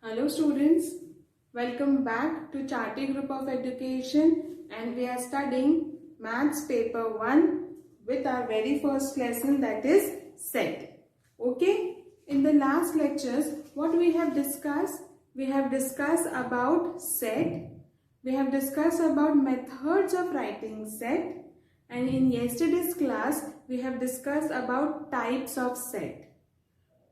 Hello students, welcome back to Charti Group of Education, and we are studying Maths Paper 1 with our very first lesson, that is set. Okay, in the last lectures what we have discussed? We have discussed about set, we have discussed about methods of writing set, and in yesterday's class we have discussed about types of set.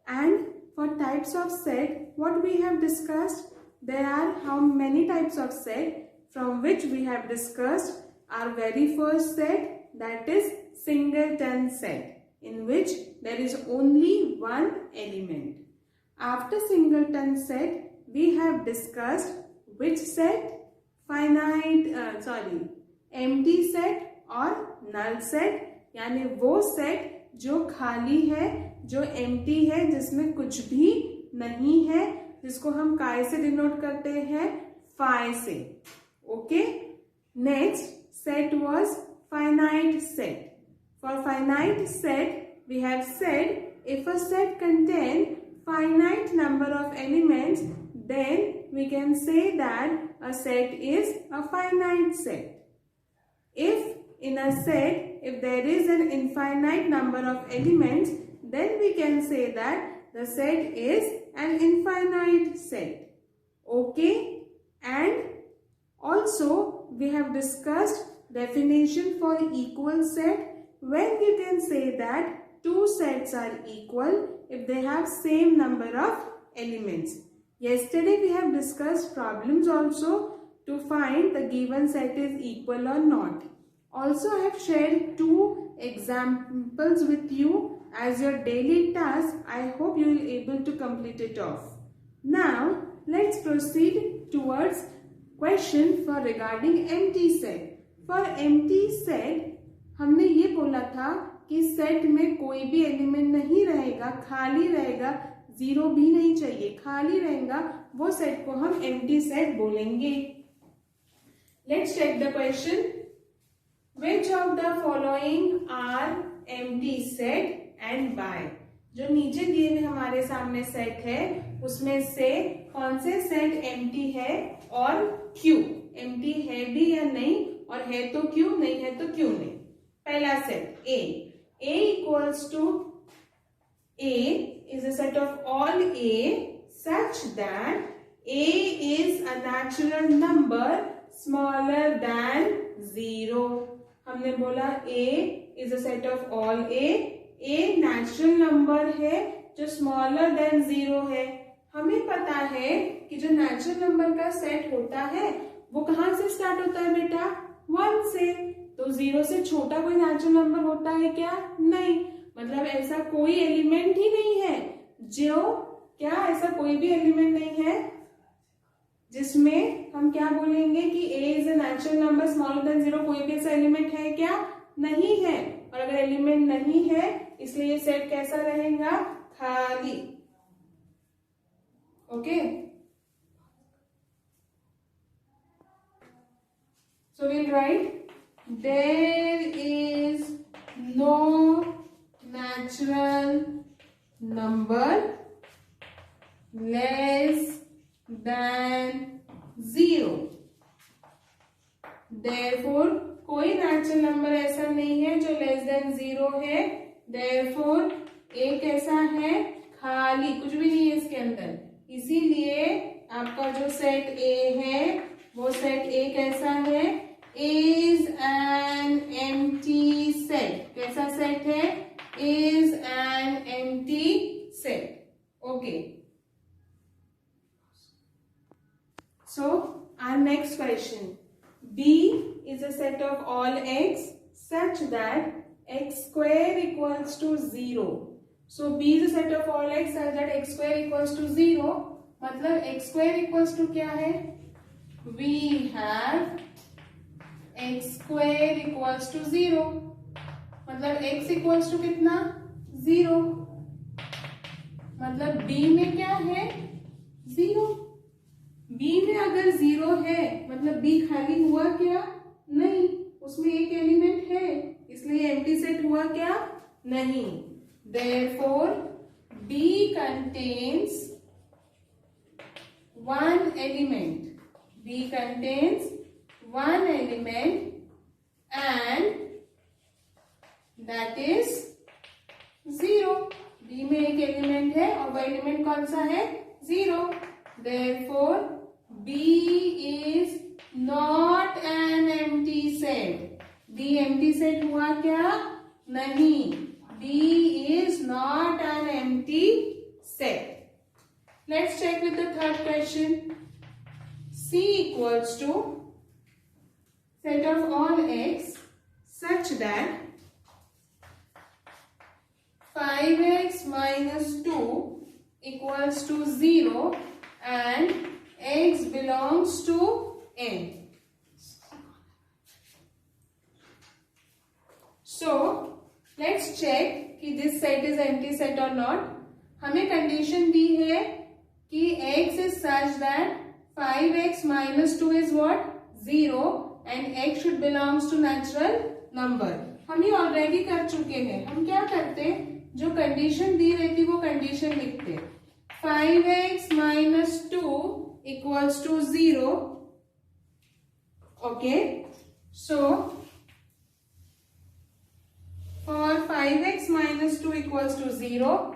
And for types of set, what we have discussed, there are how many types of set, from which we have discussed our very first set, that is singleton set, in which there is only one element. After singleton set, we have discussed which set? empty set और null set, यानी वो set जो खाली है, जो empty है, जिसमें कुछ भी नहीं है, जिसको हम काय से डिनोट करते हैं? फाई से. Okay, next set was finite set. For finite set we have said if a set contain finite number of elements, then we can say that a set is a finite set. If in a set, if there is an infinite number of elements, then we can say that the set is an infinite set. Okay, and also we have discussed definition for equal set, when you can say that two sets are equal if they have same number of elements. Yesterday we have discussed problems also to find the given set is equal or not. Also, I have shared two examples with you as your daily task. I hope you will be able to complete it off. Now, let's proceed towards question for regarding empty set. For empty set, हमने ये बोला था कि set में कोई भी element नहीं रहेगा, खाली रहेगा, जीरो भी नहीं चाहिए, खाली रहेगा, वो सेट को हम empty set बोलेंगे. Let's check the question. Which of the following are empty set and why? जो नीचे दिए हुए हमारे सामने सेट है, उसमें से कौन से सेट empty है और क्यों? empty है भी या नहीं, और है तो क्यों, नहीं है तो क्यों नहीं? पहला set A. A equals to A is a set of all A such that A is a natural number smaller than 0. हमने बोला A is a set of all A natural number है जो स्मॉलर देन 0 है. हमें पता है कि जो नेचुरल नंबर का सेट होता है वो कहाँ से स्टार्ट होता है बेटा? 1 से. तो 0 से छोटा कोई नेचुरल नंबर होता है क्या? नहीं. मतलब ऐसा कोई एलिमेंट ही नहीं है जो, क्या ऐसा कोई भी एलिमेंट नहीं है जिसमें हम क्या बोलेंगे कि A is a natural number smaller than 0? कोई भी ऐसा एलिमेंट है क्या? नहीं है. और अगर एलिमेंट नहीं है, इसलिए ये सेट कैसा रहेगा? खाली. Okay, so will write there is no natural number less than 0. Therefore, कोई नेचुरल नंबर ऐसा नहीं है जो लेस देन 0 है. Therefore, A कैसा है? खाली, कुछ भी नहीं है इसके अंदर. इसीलिए आपका जो सेट A है वो सेट A कैसा है? is an empty set. कैसा सेट है? is an empty set. Okay. So, our next question. B is a set of all x such that x square equals to 0. So, B is a set of all x such that x square equals to 0. मतलब x square equals to क्या है? We have x square equals to 0. मतलब x equals to कितना? 0. मतलब B में क्या है? 0. B में अगर 0 है मतलब B खाली हुआ क्या? नहीं, उसमें एक एलिमेंट है, इसलिए एम्प्टी सेट हुआ क्या? नहीं. Therefore, B contains one element. B contains one element and that is 0. B में एक एलिमेंट है और वह एलिमेंट कौन सा है? 0. Therefore B is not an empty set. B empty set हुआ क्या? नहीं. B is not an empty set. Let's check with the third question. C equals to set of all x such that 5x minus 2 equals to 0 and x belongs to n. So let's check कि this set is empty set or not. हमें condition दी है कि x is such that 5x minus 2 is what? 0 and x should belongs to natural number. हम ये already कर चुके हैं. हम क्या करते? जो कंडीशन दी रहती वो कंडीशन लिखते. 5x minus 2 equals to 0. Okay. So for 5x minus 2 equals to 0,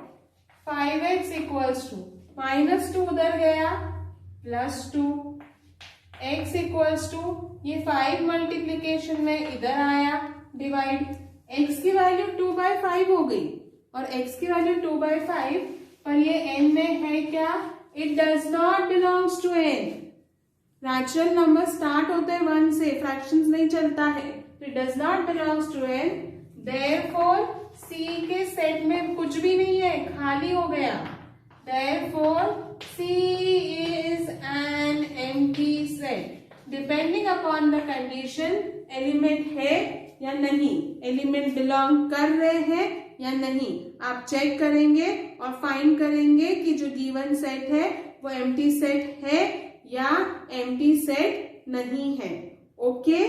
5x equals to minus 2 उधर गया plus 2, x equals to ये 5 मल्टीप्लीकेशन में इधर आया डिवाइड, x की वैल्यू 2/5 हो गई और x की वैल्यू 2/5 पर ये n में है क्या? It does not belongs to n. Natural number start होते हैं 1 से, फ्रैक्शंस नहीं चलता है. It does not belongs to n. Therefore C के सेट में कुछ भी नहीं है, खाली हो गया. Therefore C is an empty set. Depending upon the condition element है या नहीं, एलिमेंट बिलोंग कर रहे हैं या नहीं, आप चेक करेंगे और फाइंड करेंगे कि जो गिवन सेट है वो एम्प्टी सेट है या एम्प्टी सेट नहीं है. Okay,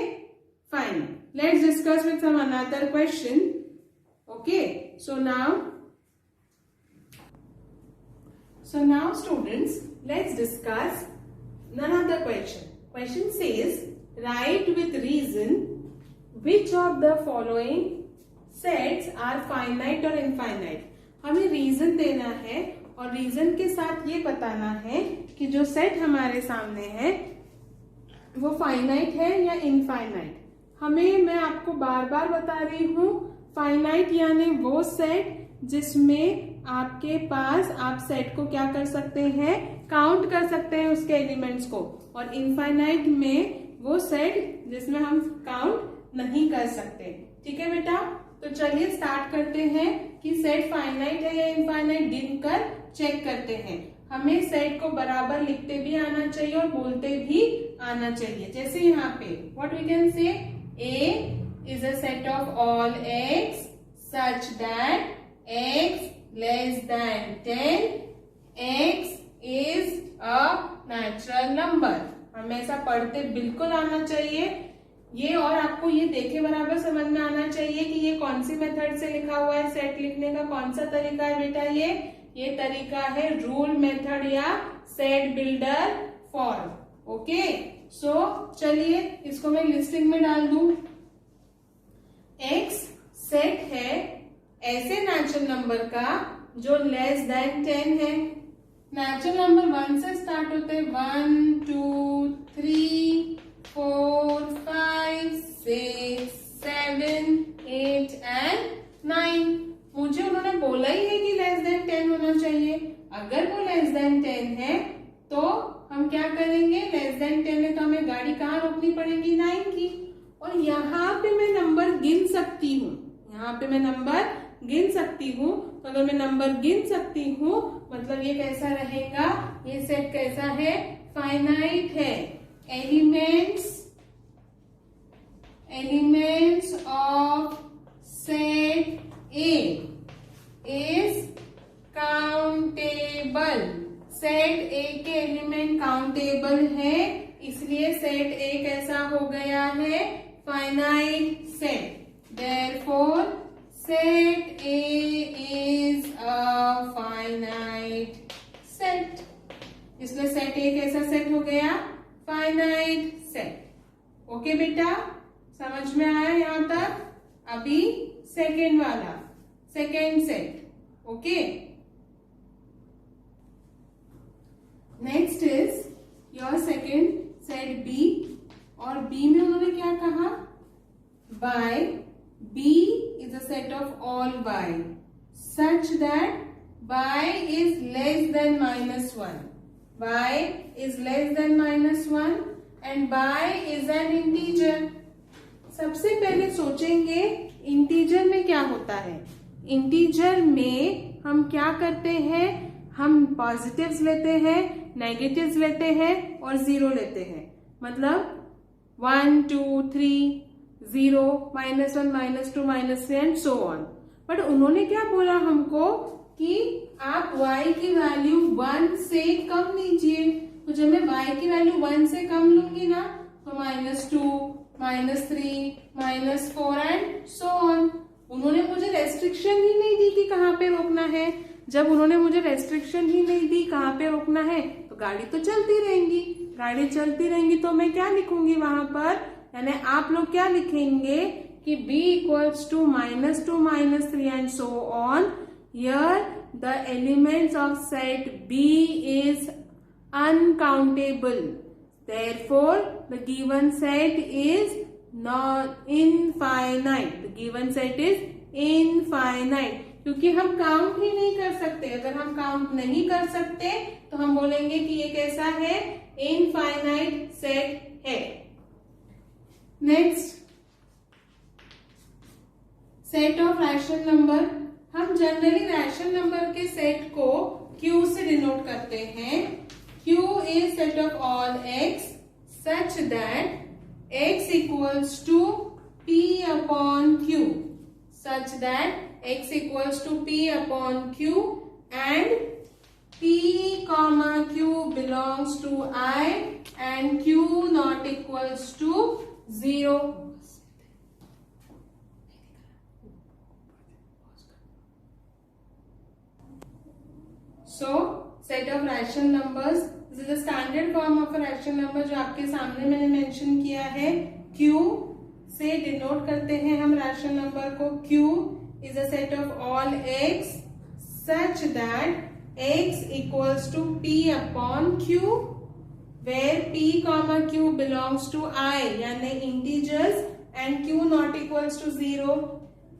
fine. Let's discuss with some another question. Okay, so now students, let's discuss another question. Question says, write with reason which of the following sets are finite or infinite. हमें reason देना है और reason के साथ ये बताना है कि जो सेट हमारे सामने है वो फाइनाइट है या इनफाइनाइट. मैं आपको बार बार बता रही हूँ, फाइनाइट यानी वो सेट जिसमें आपके पास आप सेट को क्या कर सकते हैं, काउंट कर सकते हैं उसके एलिमेंट्स को, और इनफाइनाइट में वो सेट जिसमें हम काउंट नहीं कर सकते. ठीक है बेटा, तो चलिए स्टार्ट करते हैं कि सेट फाइनाइट है या इनफाइनाइट गिनकर चेक करते हैं. हमें सेट को बराबर लिखते भी आना चाहिए और बोलते भी आना चाहिए. जैसे यहाँ पे what we can say, A is a set of all x such that x less than 10, x is a natural number. हमें ऐसा पढ़ते बिल्कुल आना चाहिए ये, और आपको ये देखे बराबर समझ में आना चाहिए कि ये कौन सी मेथड से लिखा हुआ है. सेट लिखने का कौन सा तरीका है बेटा? ये तरीका है रूल मेथड या सेट बिल्डर फॉर्म. ओके, सो चलिए इसको मैं लिस्टिंग में डाल दूं. x सेट है ऐसे नेचुरल नंबर का जो लेस देन 10 है. नेचुरल नंबर 1 से स्टार्ट होते हैं. 1 2 3 4 5 6 7 8 एंड 9. मुझे उन्होंने बोला ही है कि लेस देन 10 होना चाहिए. अगर वो लेस देन 10 है तो हम क्या करेंगे, लेस देन 10 है तो हमें गाड़ी कहाँ रोकनी पड़ेगी, 9 की. और यहाँ पे मैं नंबर गिन सकती हूँ, यहाँ पे मैं नंबर गिन सकती हूँ. तो अगर मैं नंबर गिन सकती हूँ मतलब ये कैसा रहेगा, ये सेट कैसा है, फाइनाइट है. Elements of set A is countable. Set A के एलिमेंट काउंटेबल है, इसलिए सेट A कैसा हो गया है, finite set. Therefore set A is a finite set. इसलिए सेट ए कैसा सेट हो गया, फाइनाइट सेट। ओके बेटा, समझ में आया यहाँ तक? अभी सेकेंड वाला, second set. Okay, next is your second set B, और बी में उन्होंने क्या कहा, y B is a set of all y such that y is less than -1, y is less than -1 and y is an integer. सबसे पहले सोचेंगे integer में क्या होता है। इंटीजर में हम क्या करते हैं, हम पॉजिटिव्स लेते हैं, नेगेटिव्स लेते हैं और 0 लेते हैं। मतलब 1 2 3 0 -1 -2 -3 एंड सो ऑन। बट उन्होंने क्या बोला हमको कि आप y की वैल्यू 1 से कम लीजिए। तो जब मैं y की वैल्यू 1 से कम लूंगी ना, तो -2 -3 -4 एंड सो ऑन। उन्होंने मुझे रेस्ट्रिक्शन ही नहीं दी कि कहाँ पे रोकना है। जब उन्होंने मुझे रेस्ट्रिक्शन ही नहीं दी कहाँ पे रोकना है, तो गाड़ी तो चलती रहेंगी। गाड़ी चलती रहेंगी तो मैं क्या लिखूंगी वहां पर, यानी आप लोग क्या लिखेंगे कि b equals to -2 -3 and so on. Here the elements of set b is uncountable. Therefore, the given set is not infinite. The given set is infinite. क्योंकि हम काउंट ही नहीं कर सकते। अगर हम काउंट नहीं कर सकते तो हम बोलेंगे कि ये कैसा है, इनफाइनाइट सेट है। Next, set of rational number. हम जनरली रैशनल नंबर के सेट को Q से डिनोट करते हैं। Q is set of all x such that x equals to P upon Q, such that x equals to P upon Q and P comma Q belongs to I and Q not equals to 0. So, set of rational numbers, this is the standard form of a rational number जो आपके सामने मैंने mention किया है। Q से denote करते हैं हम rational number को। Q is a set of all x such that x equals to P upon Q, where P comma Q belongs to I यानी integers and Q not equals to 0।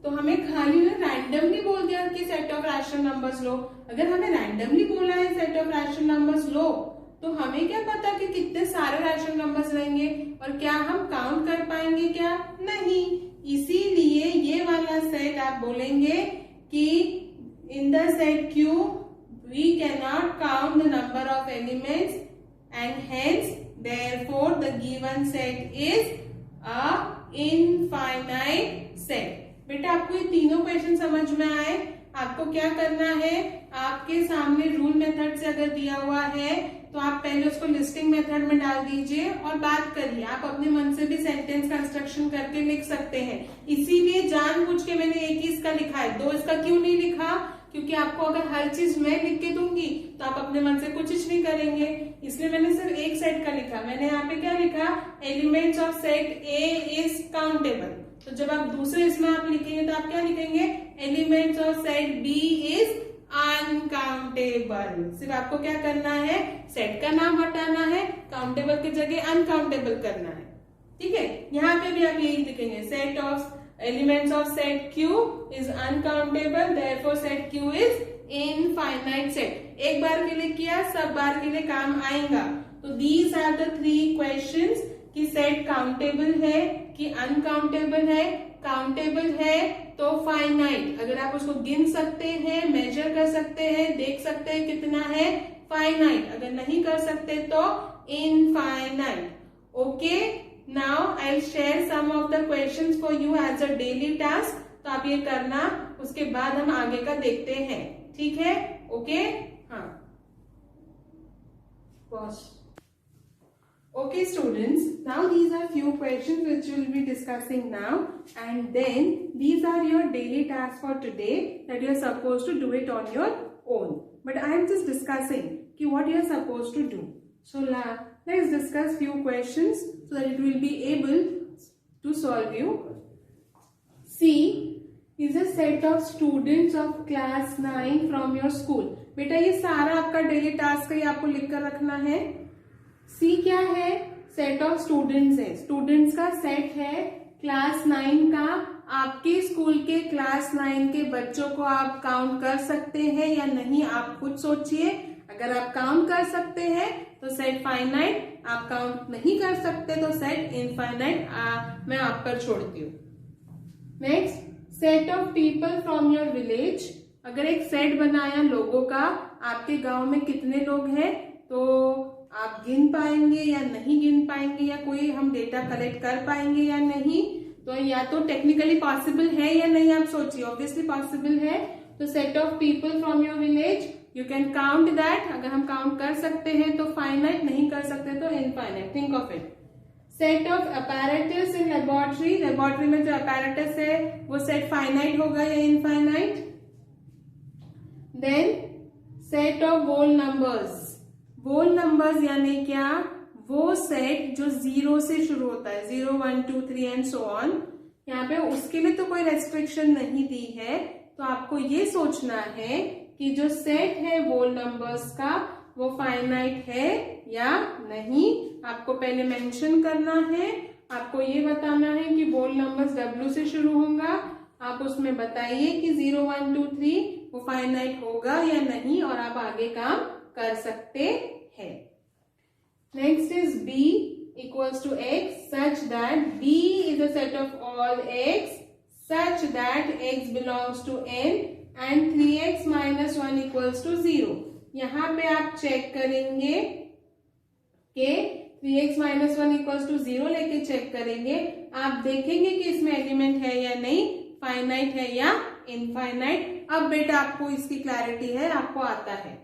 तो हमें खाली randomly बोल दिया कि set of rational numbers लो। अगर हमें randomly बोला है सेट ऑफ रैशनल नंबर्स लो, तो हमें क्या पता कि कितने सारे रैशनल नंबर्स रहेंगे और क्या हम काउंट कर पाएंगे, क्या नहीं। इसीलिए ये वाला सेट आप बोलेंगे कि in the set Q we can not count the number of elements and hence therefore the given set is a infinite set. बेटा आपको ये तीनों क्वेश्चन समझ में आए? आपको क्या करना है, आपके सामने रूल मेथड से अगर दिया हुआ है तो आप पहले उसको लिस्टिंग मेथड में डाल दीजिए और बात करिए। आप अपने मन से भी सेंटेंस कंस्ट्रक्शन करके लिख सकते हैं। इसीलिए जानबूझ के मैंने एक ही इसका लिखा है, 2 इसका क्यों नहीं लिखा, क्योंकि आपको अगर हर चीज मैं लिख के दूंगी तो आप अपने मन से कुछ नहीं करेंगे। इसलिए मैंने सिर्फ एक सेट का लिखा। मैंने यहाँ पे क्या लिखा, elements of set A is countable. तो जब आप दूसरे इसमें आप लिखेंगे तो आप क्या लिखेंगे, elements of set B is uncountable. सिर्फ आपको क्या करना है, सेट का नाम हटाना है, काउंटेबल की जगह अनकाउंटेबल करना है। ठीक है, यहाँ पे भी आप यही लिखेंगे, set of elements of set Q is uncountable, therefore set Q is infinite set. एक बार के लिए किया, सब बार के लिए काम आएगा। तो दीज आर द 3 क्वेश्चंस कि सेट काउंटेबल है कि अनकाउंटेबल है। काउंटेबल है तो फाइनाइट, अगर आप उसको गिन सकते हैं, मेजर कर सकते हैं, देख सकते हैं कितना है, फाइनाइट। अगर नहीं कर सकते तो infinite. Okay, now I will share some of the questions for you as a daily task. तो आप ये करना, उसके बाद हम आगे का देखते हैं। ठीक है, ओके, हाँ, pause. Okay students, now these are few questions which we will be discussing now, and then these are your daily tasks for today that you are supposed to do it on your own. But I am just discussing कि what you are supposed to do. So let's discuss few questions so that it will be able to solve you. C is a set of students of class 9 from your school. बेटा ये सारा आपका daily task है, आपको लिख कर रखना है. C क्या है? सेट ऑफ स्टूडेंट्स है. स्टूडेंट्स का सेट है क्लास 9 का. आपके स्कूल के क्लास 9 के बच्चों को आप काउंट कर सकते हैं या नहीं, आप खुद सोचिए. अगर आप काउंट कर सकते हैं तो सेट फाइनाइट, आप काउंट नहीं कर सकते तो सेट इनफाइनाइट. मैं आप पर छोड़ती हूँ. Next, set of people from your village. अगर एक सेट बनाया लोगों का, आपके गांव में कितने लोग हैं तो आप गिन पाएंगे या नहीं गिन पाएंगे, या कोई हम डेटा कलेक्ट कर पाएंगे या नहीं. तो या तो टेक्निकली पॉसिबल है या नहीं, आप सोचिए. ऑब्वियसली पॉसिबल है. तो set of people from your village, you can count that. अगर हम काउंट कर सकते हैं तो फाइनाइट, नहीं कर सकते तो infinite. Think of it. Set of apparatus in laboratory. Laboratory में जो अपैरेटस है वो सेट फाइनाइट होगा या infinite. Then set of whole numbers. Whole numbers यानी क्या? वो सेट जो 0 से शुरू होता है, 0 1 2 3 एंड सो ऑन. यहाँ पे उसके लिए तो कोई रेस्ट्रिक्शन नहीं दी है. तो आपको ये सोचना है कि जो सेट है होल नंबर्स का वो फाइनाइट है या नहीं. आपको पहले मेंशन करना है. आपको ये बताना है कि होल नंबर्स W से शुरू होगा. आप उसमें बताइए कि 0 1 2 3 वो फाइनाइट होगा या नहीं, और आप आगे काम कर सकते हैं. Next is B equals to X such that B is a set of all X such that X belongs to N and 3X minus 1 equals to 0. यहाँ पे आप चेक करेंगे कि 3X minus 1 equals to 0 लेके check करेंगे. आप देखेंगे कि इसमें एलिमेंट है या नहीं, फाइनाइट है या इनफाइनाइट. अब बेटा आपको इसकी क्लैरिटी है, आपको आता है.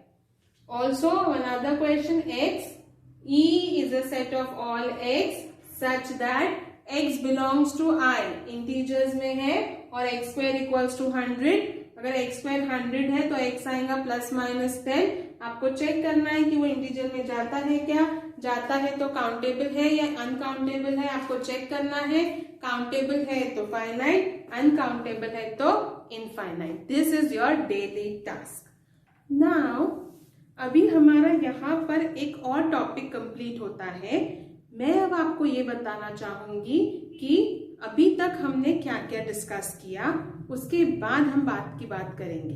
Also another question, X E is a set of all X such that X belongs to I. Integers में है और x square equals to 100. अगर x square 100 है तो x आएगा प्लस माइनस 10. आपको चेक करना है कि वो इंटीजर में जाता है क्या. जाता है तो काउंटेबल है या अनकाउंटेबल है, आपको चेक करना है. काउंटेबल है तो फाइनाइट, अनकाउंटेबल है तो infinite. This is your daily task. Now अभी हमारा यहाँ पर एक और टॉपिक कंप्लीट होता है. मैं अब आपको ये बताना चाहूंगी कि अभी तक हमने क्या क्या डिस्कस किया, उसके बाद हम बात करेंगे.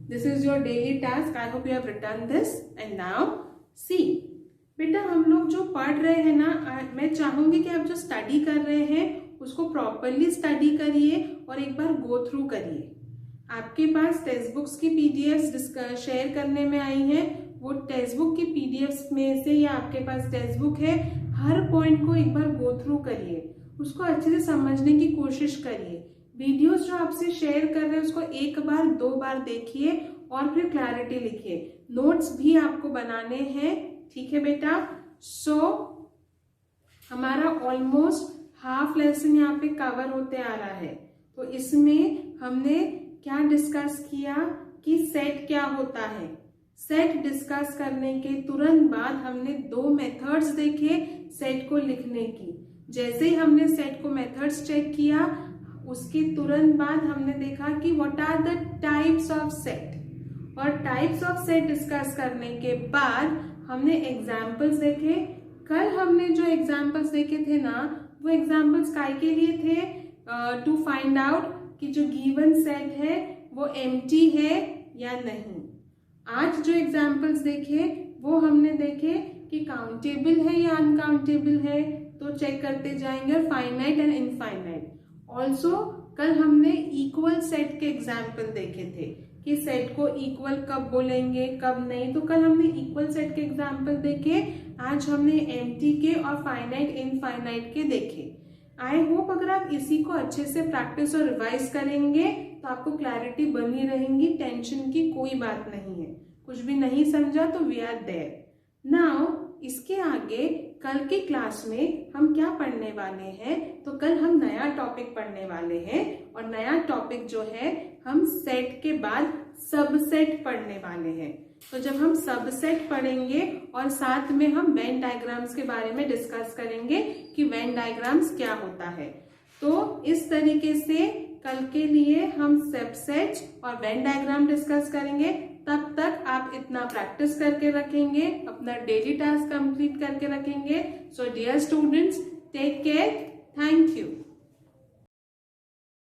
This is your daily task. I hope you have written this. And now see बेटा, हम लोग जो पढ़ रहे हैं ना, मैं चाहूंगी कि आप जो स्टडी कर रहे हैं उसको प्रॉपरली स्टडी करिए और एक बार गो थ्रू करिए. आपके पास टेक्स्ट बुक्स की पीडीएफ शेयर करने में आई हैं. वो टेक्स्ट बुक की पीडीएफ में से, या आपके पास टेक्स्ट बुक है, हर पॉइंट को एक बार गो थ्रू करिए, उसको अच्छे से समझने की कोशिश करिए. वीडियोस जो आपसे शेयर कर रहे हैं उसको एक बार 2 बार देखिए और फिर क्लैरिटी लिखिए. नोट्स भी आपको बनाने हैं, ठीक है बेटा. सो हमारा ऑलमोस्ट हाफ लेसन यहाँ पे कवर होते आ रहा है. तो इसमें हमने क्या डिस्कस किया कि सेट क्या होता है. सेट डिस्कस करने के तुरंत बाद हमने 2 मेथड्स देखे सेट को लिखने की. जैसे ही हमने सेट को मेथड्स चेक किया, उसके तुरंत बाद हमने देखा कि what are the types of set. और टाइप्स ऑफ सेट डिस्कस करने के बाद हमने एग्जाम्पल्स देखे. कल हमने जो एग्जाम्पल्स देखे थे ना, वो एग्जाम्पल्स काय के लिए थे? टू फाइंड आउट कि जो गिवन सेट है वो एम्प्टी है या नहीं. आज जो एग्जाम्पल्स देखे वो हमने देखे कि काउंटेबल है या अनकाउंटेबल है, तो चेक करते जाएंगे. और फाइनाइट एंड इनफाइनाइट. ऑल्सो कल हमने इक्वल सेट के एग्जाम्पल देखे थे कि सेट को इक्वल कब बोलेंगे कब नहीं. तो कल हमने इक्वल सेट के एग्जाम्पल देखे. आज हमने एम्प्टी के और फाइनाइट इनफाइनाइट के देखे. आई होप अगर आप इसी को अच्छे से प्रैक्टिस और रिवाइज करेंगे तो आपको क्लैरिटी बनी रहेंगी. टेंशन की कोई बात नहीं है. कुछ भी नहीं समझा तो वी आर देयर. नाउ इसके आगे कल की क्लास में हम क्या पढ़ने वाले हैं? तो कल हम नया टॉपिक पढ़ने वाले हैं. और नया टॉपिक जो है, हम सेट के बाद सबसेट पढ़ने वाले हैं. तो जब हम सबसेट पढ़ेंगे और साथ में हम वेन डायग्राम्स के बारे में डिस्कस करेंगे कि वेन डायग्राम्स क्या होता है। तो इस तरीके से कल के लिए हम सबसेट और वेन डायग्राम डिस्कस करेंगे। तब तक आप इतना प्रैक्टिस करके रखेंगे, अपना डेली टास्क कंप्लीट करके रखेंगे। So dear students, take care, thank you.